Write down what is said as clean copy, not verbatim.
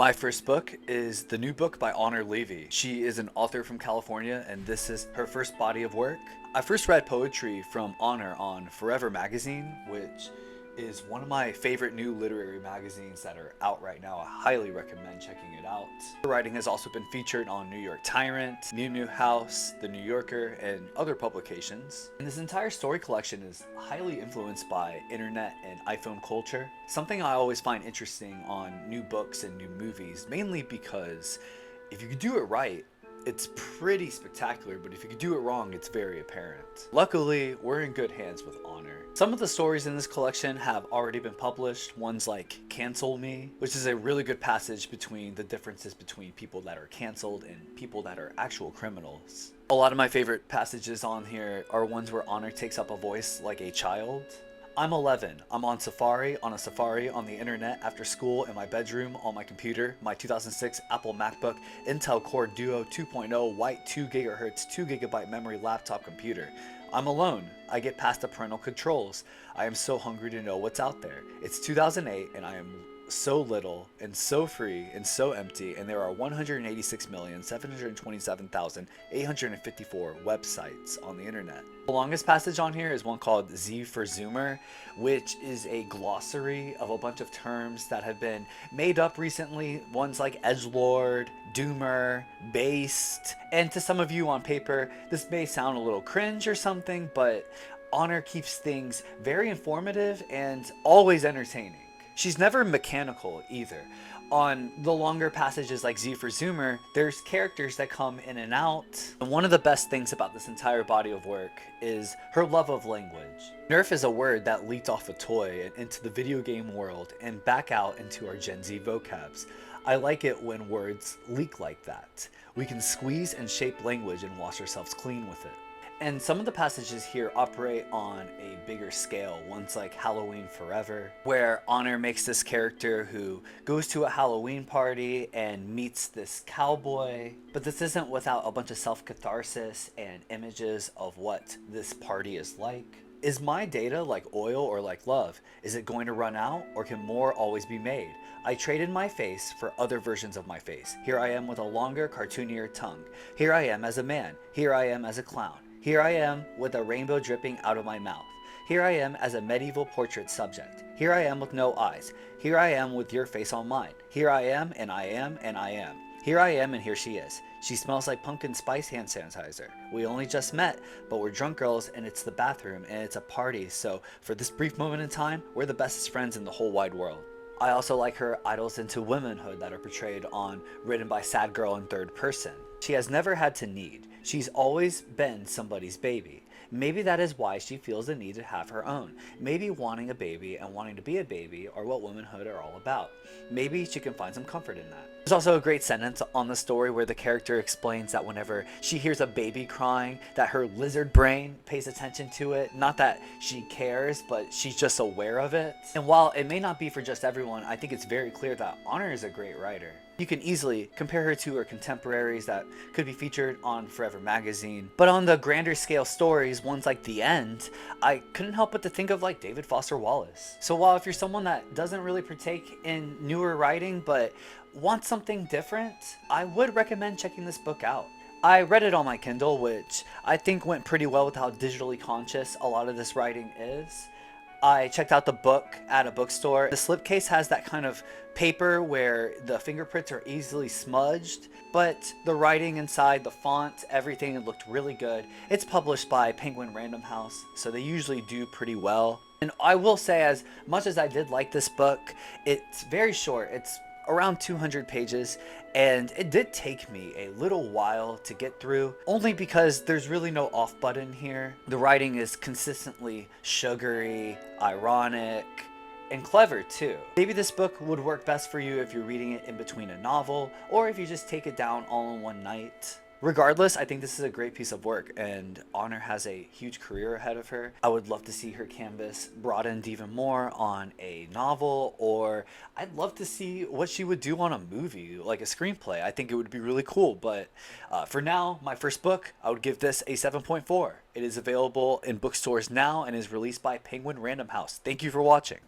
My first book is the new book by Honor Levy. She is an author from California, and this is her first body of work. I first read poetry from Honor on Forever magazine, which is one of my favorite new literary magazines that are out right now. I highly recommend checking it out. Her writing has also been featured on New York Tyrant, New House, The New Yorker, and other publications. And this entire story collection is highly influenced by internet and iPhone culture, something I always find interesting on new books and new movies, mainly because if you could do it right, it's pretty spectacular, but if you could do it wrong, it's very apparent. Luckily, we're in good hands with Honor. Some of the stories in this collection have already been published, ones like Cancel Me, which is a really good passage between the differences between people that are canceled and people that are actual criminals. A lot of my favorite passages on here are ones where Honor takes up a voice like a child. I'm 11. I'm on a safari on the internet after school in my bedroom on my computer, my 2006 Apple MacBook Intel Core Duo 2.0 white 2 GHz 2 GB memory laptop computer. I'm alone. I get past the parental controls. I am so hungry to know what's out there. It's 2008 and I am so little and so free and so empty, and there are 186,727,854 websites on the internet. The longest passage on here is one called Z for Zoomer, which is a glossary of a bunch of terms that have been made up recently, ones like edgelord, doomer, based, and to some of you on paper this may sound a little cringe or something, but Honor keeps things very informative and always entertaining. She's never mechanical either. On the longer passages like Z for Zoomer, there's characters that come in and out. And one of the best things about this entire body of work is her love of language. Nerf is a word that leaked off a toy and into the video game world and back out into our Gen Z vocabs. I like it when words leak like that. We can squeeze and shape language and wash ourselves clean with it. And some of the passages here operate on a bigger scale, ones like Halloween Forever, where Honor makes this character who goes to a Halloween party and meets this cowboy, but this isn't without a bunch of self-catharsis and images of what this party is like. Is my data like oil or like love? Is it going to run out, or can more always be made? I traded my face for other versions of my face. Here I am with a longer, cartoonier tongue. Here I am as a man. Here I am as a clown. Here I am with a rainbow dripping out of my mouth. Here I am as a medieval portrait subject. Here I am with no eyes. Here I am with your face on mine. Here I am and I am and I am. Here I am and here she is. She smells like pumpkin spice hand sanitizer. We only just met, but we're drunk girls and it's the bathroom and it's a party, so for this brief moment in time, we're the bestest friends in the whole wide world. I also like her idols into womanhood that are portrayed on Written by Sad Girl in third person. She has never had to need. She's always been somebody's baby. Maybe that is why she feels the need to have her own. Maybe wanting a baby and wanting to be a baby are what womanhood are all about. Maybe she can find some comfort in that. There's also a great sentence on the story where the character explains that whenever she hears a baby crying, that her lizard brain pays attention to it. Not that she cares, but she's just aware of it. And while it may not be for just everyone, I think it's very clear that Honor is a great writer. You can easily compare her to her contemporaries that could be featured on Forever magazine. But on the grander scale stories, ones like The End, I couldn't help but to think of like David Foster Wallace. So while if you're someone that doesn't really partake in newer writing but wants something different, I would recommend checking this book out. I read it on my Kindle, which I think went pretty well with how digitally conscious a lot of this writing is. I checked out the book at a bookstore. The slipcase has that kind of paper where the fingerprints are easily smudged, but the writing inside, the font, everything, it looked really good. It's published by Penguin Random House, so they usually do pretty well. And I will say, as much as I did like this book, it's very short. It's around 200 pages, and it did take me a little while to get through, only because there's really no off button here. The writing is consistently sugary, ironic, and clever too. Maybe this book would work best for you if you're reading it in between a novel, or if you just take it down all in one night. Regardless, I think this is a great piece of work, and Honor has a huge career ahead of her. I would love to see her canvas broadened even more on a novel, or I'd love to see what she would do on a movie, like a screenplay. I think it would be really cool, but for now, my first book, I would give this a 7.4. It is available in bookstores now and is released by Penguin Random House. Thank you for watching.